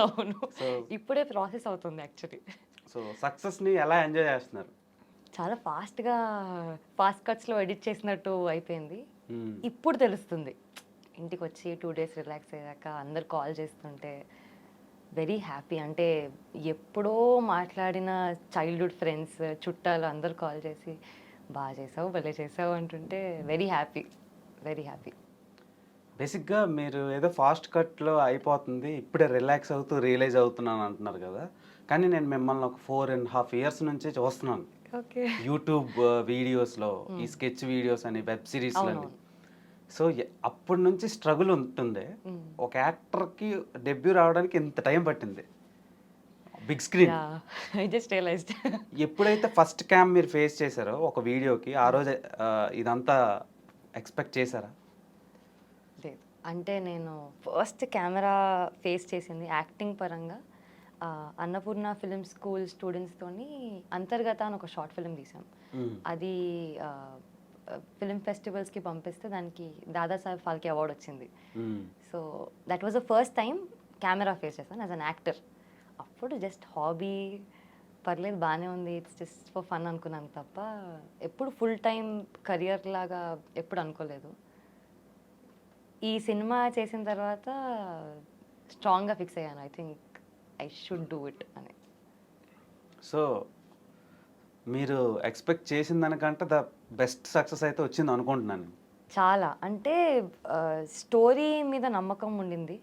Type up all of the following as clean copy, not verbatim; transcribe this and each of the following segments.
అవును. సో ఇప్పుడే ప్రాసెస్ అవుతుంది యాక్చువల్లీ. సో సక్సెస్ని ఎలా ఎంజాయ్ చేస్తున్నారు? చాలా ఫాస్ట్ కట్స్‌లో ఎడిట్ చేసినట్టు అయిపోయింది. మ్మ్. ఇప్పుడు తెలుస్తుంది. ఇంటికొచ్చి 2 డేస్ రిలాక్స్ అయ్యాక అందరు కాల్ చేస్తుంటే వెరీ హ్యాపీ. అంటే ఎప్పుడో మాట్లాడిన చైల్డ్‌హుడ్ ఫ్రెండ్స్, చుట్టాలు అందరూ కాల్ చేసి బాగా చేసావు, భలే చేసావు అంటుంటే వెరీ హ్యాపీ. Very happy. బేసిక్గా మీరు ఏదో ఫాస్ట్ కట్లో అయిపోతుంది, ఇప్పుడే రిలాక్స్ అవుతూ రియలైజ్ అవుతున్నాను అంటున్నారు కదా. కానీ నేను మిమ్మల్ని ఒక 4.5 ఇయర్స్ నుంచి చూస్తున్నాను ఓకే. యూట్యూబ్ వీడియోస్లో, ఈ స్కెచ్ వీడియోస్ అని, వెబ్ సిరీస్లని. అవునవును. సో అప్పటి నుంచి స్ట్రగుల్ ఉంటుంది. హ్మ్. ఒక యాక్టర్కి డెబ్యూ రావడానికి ఇంత టైం పట్టింది big screen. Yeah! I just realised. ఎప్పుడైతే ఫస్ట్ క్యామ్ మీరు ఫేస్ చేశారో ఒక వీడియోకి, ఆ రోజు ఇదంతా ఎక్స్పెక్ట్ చేశారా? లేదు. అంటే నేను ఫస్ట్ కెమెరా ఫేస్ చేసింది యాక్టింగ్ పరంగా అన్నపూర్ణ ఫిల్మ్ స్కూల్ స్టూడెంట్స్తోని 'అంతర్గత' అని ఒక షార్ట్ ఫిల్మ్ తీసాం. మ్మ్. అది ఫిల్మ్ ఫెస్టివల్స్‌కి పంపిస్తే దానికి దాదాసాహెబ్ ఫాల్కే అవార్డ్ వచ్చింది. మ్మ్. So that was the first time camera face చేశాను యాజ్ అన్ యాక్టర్. అప్పుడు జస్ట్ హాబీ, పర్లేదు బాగానే ఉంది, ఇట్స్ జస్ట్ ఫర్ ఫన్ అనుకున్నాను తప్ప ఎప్పుడు ఫుల్ టైం కెరియర్ లాగా ఎప్పుడు అనుకోలేదు. ఈ సినిమా చేసిన తర్వాత స్ట్రాంగ్గా ఫిక్స్ అయ్యాను. I think I should do it అని. సో మీరు ఎక్స్పెక్ట్ చేసిన దానికంటే ద బెస్ట్ సక్సెస్ అయితే వచ్చింది అనుకుంటున్నాను. చాలా అంటే స్టోరీ మీద నమ్మకం ఉండింది.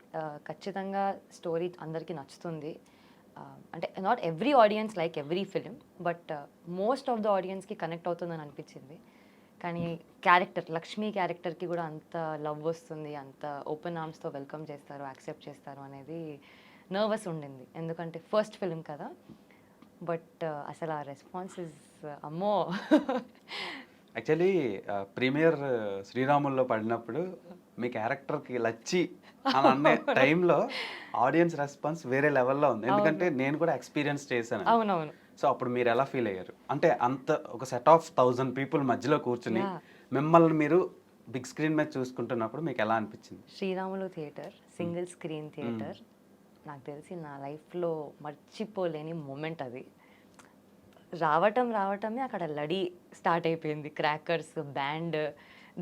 ఖచ్చితంగా స్టోరీ అందరికీ నచ్చుతుంది. అంటే not every audience like every film, but most of the ఆడియన్స్కి కనెక్ట్ అవుతుందని అనిపించింది. కానీ క్యారెక్టర్ లక్ష్మి క్యారెక్టర్కి కూడా అంత లవ్ వస్తుంది, అంత ఓపెన్ ఆర్మ్స్తో వెల్కమ్ చేస్తారు, యాక్సెప్ట్ చేస్తారు అనేది నర్వస్ ఉండింది. ఎందుకంటే ఫస్ట్ ఫిలిం కదా. బట్ అసలు ఆ రెస్పాన్స్ ఇస్ అమ్మో. యాక్చువల్లీ ప్రీమియర్ శ్రీరాముల్లో పడినప్పుడు మీ క్యారెక్టర్కి లచ్చి అని అనే టైంలో ఆడియన్స్ రెస్పాన్స్ వేరే లెవెల్లో ఉంది. ఎందుకంటే నేను కూడా ఎక్స్పీరియన్స్ చేశాను. అవునవును. సో అప్పుడు మీరు ఎలా ఫీల్ అయ్యారు? అంటే అంత ఒక సెట్ ఆఫ్ 1000 పీపుల్ మధ్యలో కూర్చుని Yeah. మిమ్మల్ని మీరు బిగ్ స్క్రీన్ మీద చూసుకుంటున్నప్పుడు మీకు ఎలా అనిపించింది? Sriramulu theatre single screen theatre నాకు తెలిసి నా లైఫ్లో మర్చిపోలేని మూమెంట్ అది. రావటమే అక్కడ లడీ స్టార్ట్ అయిపోయింది, క్రాకర్స్, బ్యాండ్.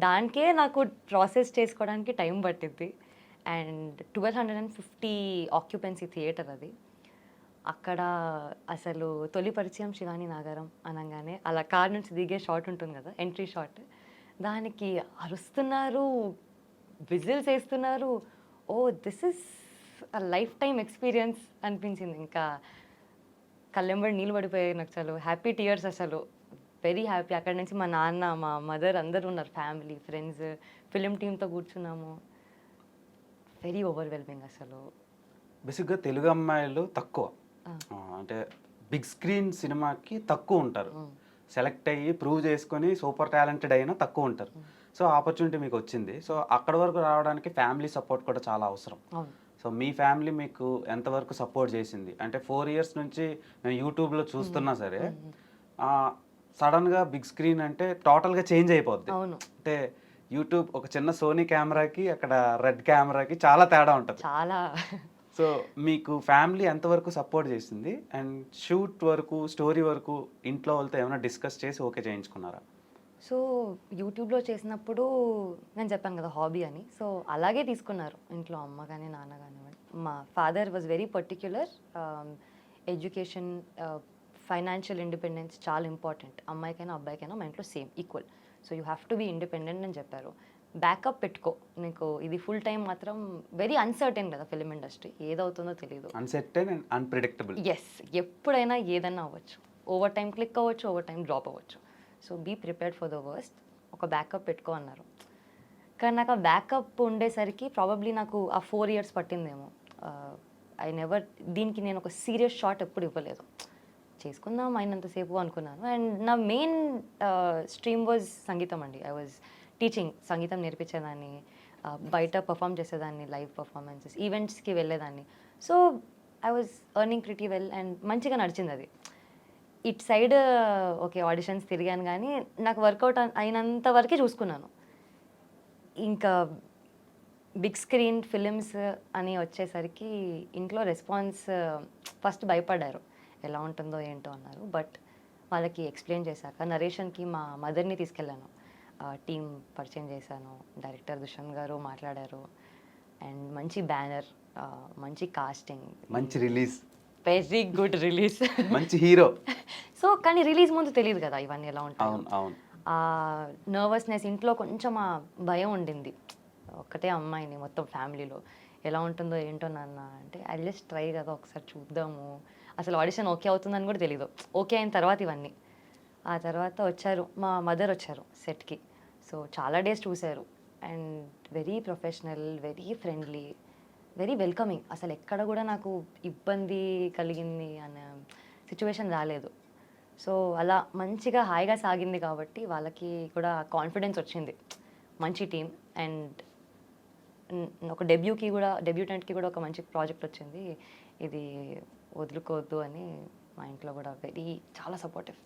దానికే నాకు ప్రాసెస్ చేసుకోవడానికి టైం పట్టింది. అండ్ 1250 ఆక్యుపెన్సీ థియేటర్ అది. అక్కడ అసలు తొలి పరిచయం శివాని నాగారం అనగానే అలా కార్ నుంచి దిగే షాట్ ఉంటుంది కదా, ఎంట్రీ షాట్. దానికి అరుస్తున్నారు, విజిల్స్ వేస్తున్నారు. Oh this is a life time experience అనిపించింది. ఇంకా కళ్ళెంబడి నీళ్ళు పడిపోయాయి నాకు. చాలు హ్యాపీ టీయర్స్ అసలు. Very happy. అక్కడ నుంచి మా నాన్న, మా మదర్ అందరూ ఉన్నారు, ఫ్యామిలీ, ఫ్రెండ్స్, ఫిలిం టీమ్తో కూర్చున్నాము. వెరీ ఓవర్వెల్మింగ్ అసలు. బేసిక్గా తెలుగు అమ్మాయిలు తక్కువ, అంటే బిగ్ స్క్రీన్ సినిమాకి తక్కువ ఉంటారు. సెలెక్ట్ అయ్యి ప్రూవ్ చేసుకొని సూపర్ టాలెంటెడ్ అయినా తక్కువ ఉంటారు. సో ఆపర్చునిటీ మీకు వచ్చింది. సో అక్కడ వరకు రావడానికి ఫ్యామిలీ సపోర్ట్ కూడా చాలా అవసరం. అవును. సో మీ ఫ్యామిలీ మీకు ఎంతవరకు సపోర్ట్ చేసింది? అంటే 4 ఇయర్స్ నుంచి మేము యూట్యూబ్లో చూస్తున్నా సరే సడన్గా బిగ్ స్క్రీన్ అంటే టోటల్గా చేంజ్ అయిపోద్ది. అవును. అంటే యూట్యూబ్ ఒక చిన్న సోనీ కెమెరాకి అక్కడ రెడ్ కెమెరాకి చాలా తేడా ఉంటుంది. చాలా. సో మీకు ఫ్యామిలీ ఎంతవరకు సపోర్ట్ చేసింది? అండ్ షూట్ వరకు, స్టోరీ వరకు ఇంట్లో వాళ్ళతో ఏమైనా డిస్కస్ చేసి ఓకే చేయించుకున్నారా? సో యూట్యూబ్లో చేసినప్పుడు నేను చెప్పాను కదా హాబీ అని. సో అలాగే తీసుకున్నారు ఇంట్లో అమ్మ కానీ నాన్న కానివ్వండి. మా father was very particular. Education, financial independence చాలా ఇంపార్టెంట్. అమ్మాయికైనా అబ్బాయికైనా మా ఇంట్లో same equal. So you have to be independent అని చెప్పారు. బ్యాకప్ పెట్టుకో, నీకు ఇది ఫుల్ టైం మాత్రం వెరీ అన్సర్టెన్ కదా ఫిలిం ఇండస్ట్రీ, ఏదవుతుందో తెలియదు. Uncertain and unpredictable. ఎస్, ఎప్పుడైనా ఏదన్నా అవ్వచ్చు. ఓవర్ టైం క్లిక్ అవ్వచ్చు, ఓవర్ టైం డ్రాప్ అవ్వచ్చు. So be prepared for the worst. ఒక బ్యాకప్ పెట్టుకో అన్నారు. కానీ నాకు ఆ బ్యాకప్ ఉండేసరికి ప్రాబబ్లీ నాకు ఆ 4 ఇయర్స్ పట్టిందేమో. దీనికి నేను ఒక సీరియస్ షాట్ ఎప్పుడు ఇవ్వలేదు. చేసుకుందాం అయినంతసేపు అనుకున్నాను. అండ్ నా మెయిన్ స్ట్రీమ్ వాజ్ సంగీతం అండి. ఐ వాజ్ టీచింగ్, సంగీతం నేర్పించేదాన్ని, బయట పర్ఫామ్ చేసేదాన్ని, లైవ్ పర్ఫార్మెన్సెస్, ఈవెంట్స్కి వెళ్ళేదాన్ని. So I was earning pretty well and మంచిగా నడిచింది అది. ఇటు సైడ్ ఓకే ఆడిషన్స్ తిరిగాను కానీ నాకు వర్కౌట్ అయినంత వరకే చూసుకున్నాను. ఇంకా బిగ్ స్క్రీన్ ఫిలిమ్స్ అని వచ్చేసరికి ఇంట్లో రెస్పాన్స్ ఫస్ట్ భయపడ్డారు, ఎలా ఉంటుందో ఏంటో అన్నారు. బట్ వాళ్ళకి ఎక్స్ప్లెయిన్ చేశాక నరేషన్కి మా మదర్ని తీసుకెళ్ళాను, టీం పరిచయం చేశాను, డైరెక్టర్ దుష్యంత్ గారు మాట్లాడారు, అండ్ మంచి బ్యానర్, మంచి కాస్టింగ్, మంచి రిలీజ్, వెరీ గుడ్ రిలీజ్. మంచి హీరో. సో కానీ రిలీజ్ ముందు తెలియదు కదా ఇవన్నీ ఎలా ఉంటాయి. అవును అవును. ఆ నర్వస్నెస్, ఇంట్లో కొంచెం ఆ భయం ఉండింది, ఒక్కటే అమ్మాయిని మొత్తం ఫ్యామిలీలో, ఎలా ఉంటుందో ఏంటో నాన్న అంటే ఐ జస్ట్ ట్రై కదా ఒకసారి చూద్దాము, అసలు ఆడిషన్ ఓకే అవుతుందని కూడా తెలీదు. ఓకే అయిన తర్వాత ఇవన్నీ, ఆ తర్వాత వచ్చారు మా మదర్ వచ్చారు సెట్కి. సో చాలా డేస్ చూశారు and very professional, very friendly, very welcoming. అసలు ఎక్కడ కూడా నాకు ఇబ్బంది కలిగింది అనే సిచ్యువేషన్ రాలేదు. సో అలా మంచిగా హాయిగా సాగింది కాబట్టి వాళ్ళకి కూడా కాన్ఫిడెన్స్ వచ్చింది. మంచి టీం అండ్ ఒక డెబ్యూటెంట్కి కూడా ఒక మంచి ప్రాజెక్ట్ వచ్చింది, ఇది వదులుకోవద్దు అని మా ఇంట్లో కూడా చాలా సపోర్టివ్.